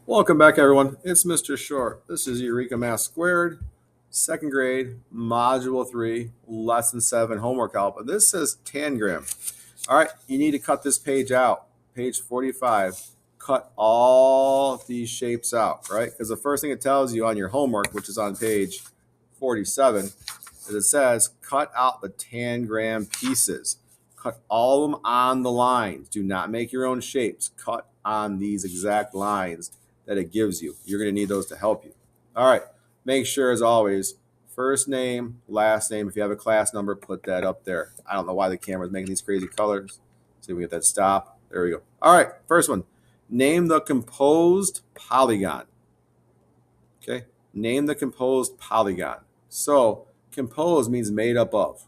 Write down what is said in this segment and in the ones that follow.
Welcome back, everyone. It's Mr. Short. This is Eureka Math Squared, second grade, Module 3, Lesson 7 homework help. And this says tangram. All right, you need to cut this page out, page 45. Cut all these shapes out, right? Because the first thing it tells you on your homework, which is on page 47, is it says cut out the tangram pieces. Cut all of them on the lines. Do not make your own shapes. Cut on these exact lines that it gives you. You're going to need those to help you. All right. Make sure, as always, first name, last name. If you have a class number, put that up there. I don't know why the camera's making these crazy colors. See if we get that stop. There we go. All right. First one. Name the composed polygon. Okay. Name the composed polygon. So composed means made up of.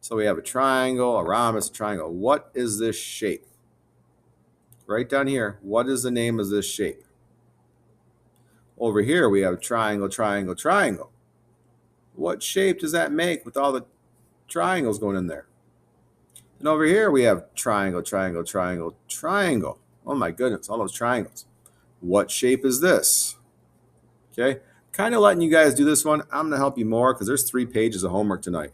So we have a triangle, a rhombus, a triangle. What is this shape? Right down here. What is the name of this shape? Over here, we have triangle, triangle, triangle. What shape does that make with all the triangles going in there? And over here, we have triangle, triangle, triangle, triangle. Oh my goodness, all those triangles. What shape is this? Okay, kind of letting you guys do this one. I'm going to help you more because there's 3 pages of homework tonight.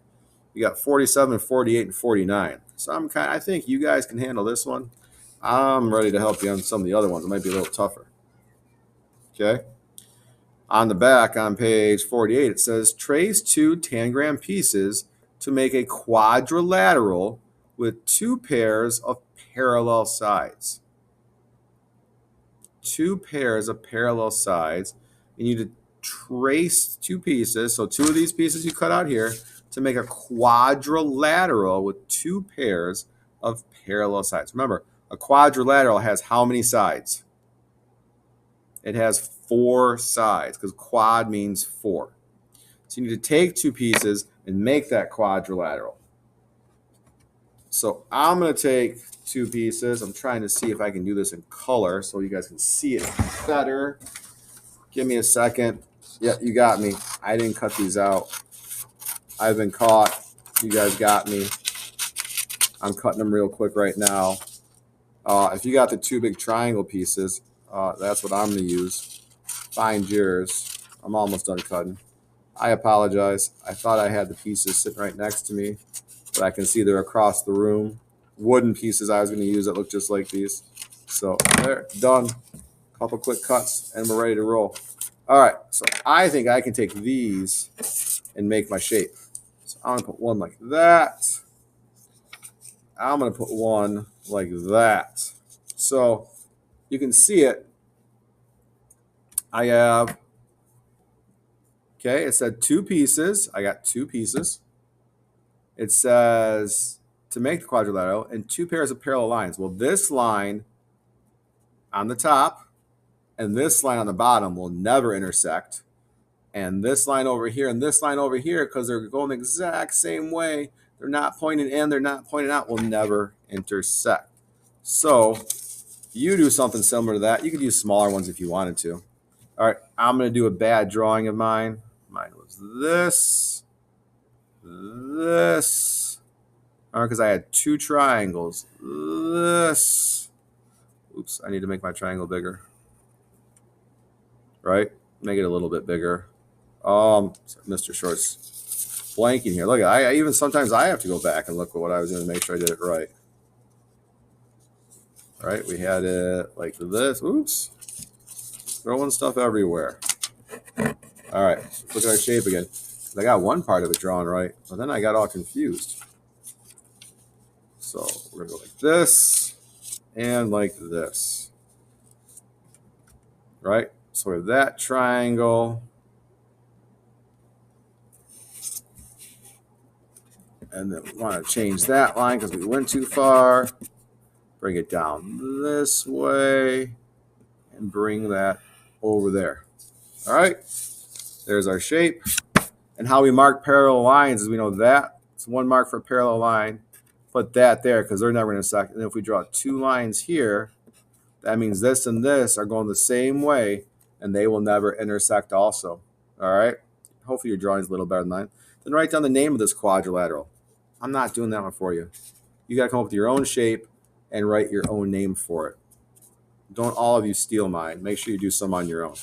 You got 47, 48, and 49. So I think you guys can handle this one. I'm ready to help you on some of the other ones. It might be a little tougher. Okay. On the back, on page 48, it says, trace 2 tangram pieces to make a quadrilateral with 2 pairs of parallel sides. 2 pairs of parallel sides. You need to trace 2 pieces. So 2 of these pieces you cut out here to make a quadrilateral with 2 pairs of parallel sides. Remember, a quadrilateral has how many sides? It has 4 sides because quad means 4. So you need to take 2 pieces and make that quadrilateral. So I'm going to take 2 pieces. I'm trying to see if I can do this in color so you guys can see it better. Give me a second. Yeah, you got me. I didn't cut these out. I've been caught. You guys got me. I'm cutting them real quick right now. If you got the 2 big triangle pieces, that's what I'm going to use. Find yours. I'm almost done cutting. I apologize. I thought I had the pieces sitting right next to me, but I can see they're across the room. Wooden pieces I was going to use that look just like these. So there, done. Couple quick cuts, and we're ready to roll. All right, so I think I can take these and make my shape. So I'm going to put one like that. I'm going to put one like that. So you can see it. I have, okay, it said 2 pieces. I got 2 pieces. It says to make the quadrilateral and 2 pairs of parallel lines. Well, this line on the top and this line on the bottom will never intersect. And this line over here and this line over here, because they're going the exact same way, they're not pointing in, they're not pointing out, will never intersect. So you do something similar to that. You could use smaller ones if you wanted to. All right, I'm going to do a bad drawing of mine. Mine was this. All right, because I had 2 triangles. This. Oops, I need to make my triangle bigger. Right? Make it a little bit bigger. Mr. Short's blanking here. Look, I even sometimes I have to go back and look at what I was doing to make sure I did it right. All right, we had it like this. Oops. Throwing stuff everywhere. All right, look at our shape again. I got one part of it drawn right, but then I got all confused. So we're going to go like this and like this. Right? So we have that triangle. And then we want to change that line because we went too far. Bring it down this way and bring that over there. All right, there's our shape. And how we mark parallel lines is we know that. It's 1 mark for a parallel line. Put that there because they're never going to intersect. And if we draw 2 lines here, that means this and this are going the same way, and they will never intersect also. All right? Hopefully your drawing's a little better than mine. Then write down the name of this quadrilateral. I'm not doing that one for you. You got to come up with your own shape and write your own name for it. Don't all of you steal mine. Make sure you do some on your own.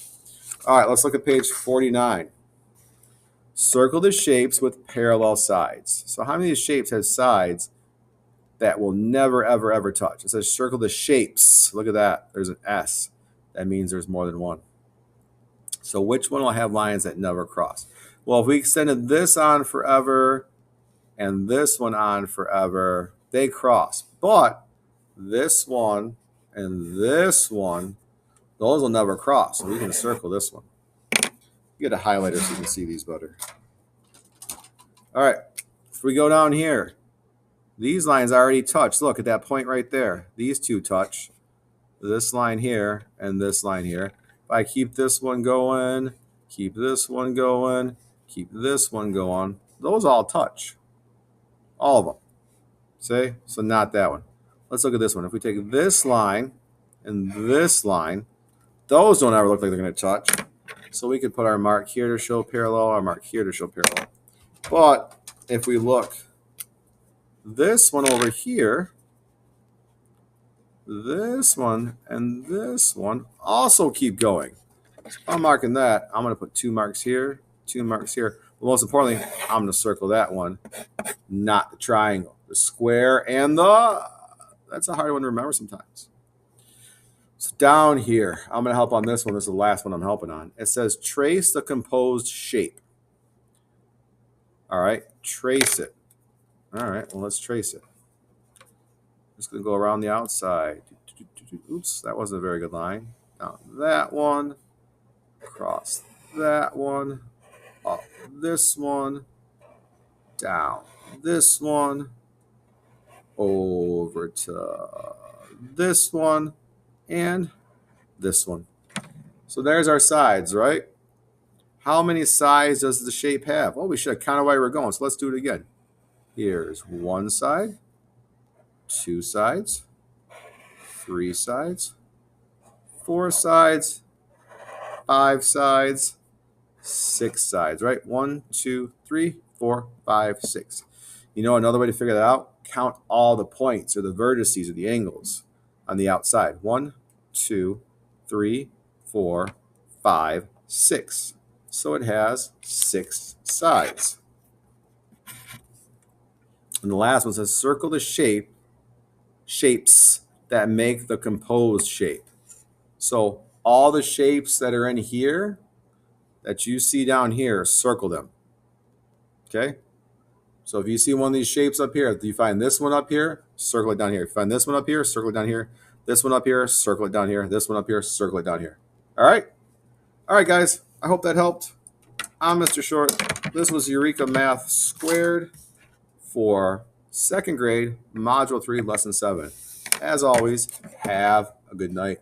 All right, let's look at page 49. Circle the shapes with parallel sides. So how many of these shapes have sides that will never, ever, ever touch? It says circle the shapes. Look at that. There's an S. That means there's more than one. So which one will have lines that never cross? Well, if we extended this on forever and this one on forever, they cross. But this one and this one, those will never cross. So we can circle this one. Get a highlighter so you can see these better. All right, if we go down here, these lines already touch. Look at that point right there. These two touch. This line here and this line here. If I keep this one going, keep this one going, keep this one going, those all touch. All of them. See? So not that one. Let's look at this one. If we take this line and this line, those don't ever look like they're going to touch. So we could put our mark here to show parallel, our mark here to show parallel. But if we look, this one over here, this one and this one also keep going. So I'm marking that. I'm going to put 2 marks here, 2 marks here. But most importantly, I'm going to circle that one, not the triangle. The square and that's a hard one to remember sometimes. So down here, I'm going to help on this one. This is the last one I'm helping on. It says trace the composed shape. All right, trace it. All right, well, let's trace it. Just going to go around the outside. Oops, that wasn't a very good line. Down that one, across that one, up this one, down this one, over to this one, and this one. So there's our sides, right? How many sides does the shape have? Well, we should have counted while we were going, so let's do it again. Here's 1 side, 2 sides, 3 sides, 4 sides, 5 sides, 6 sides, right? 1, 2, 3, 4, 5, 6. You know another way to figure that out? Count all the points or the vertices or the angles on the outside. 1, 2, 3, 4, 5, 6. So it has 6 sides. And the last one says circle the shapes that make the composed shape. So all the shapes that are in here that you see down here, circle them. Okay? So if you see one of these shapes up here, if you find this one up here, circle it down here. If you find this one up here, circle it down here. This one up here, circle it down here. This one up here, circle it down here. All right? All right, guys. I hope that helped. I'm Mr. Short. This was Eureka Math Squared for 2nd grade, Module 3, Lesson 7. As always, have a good night.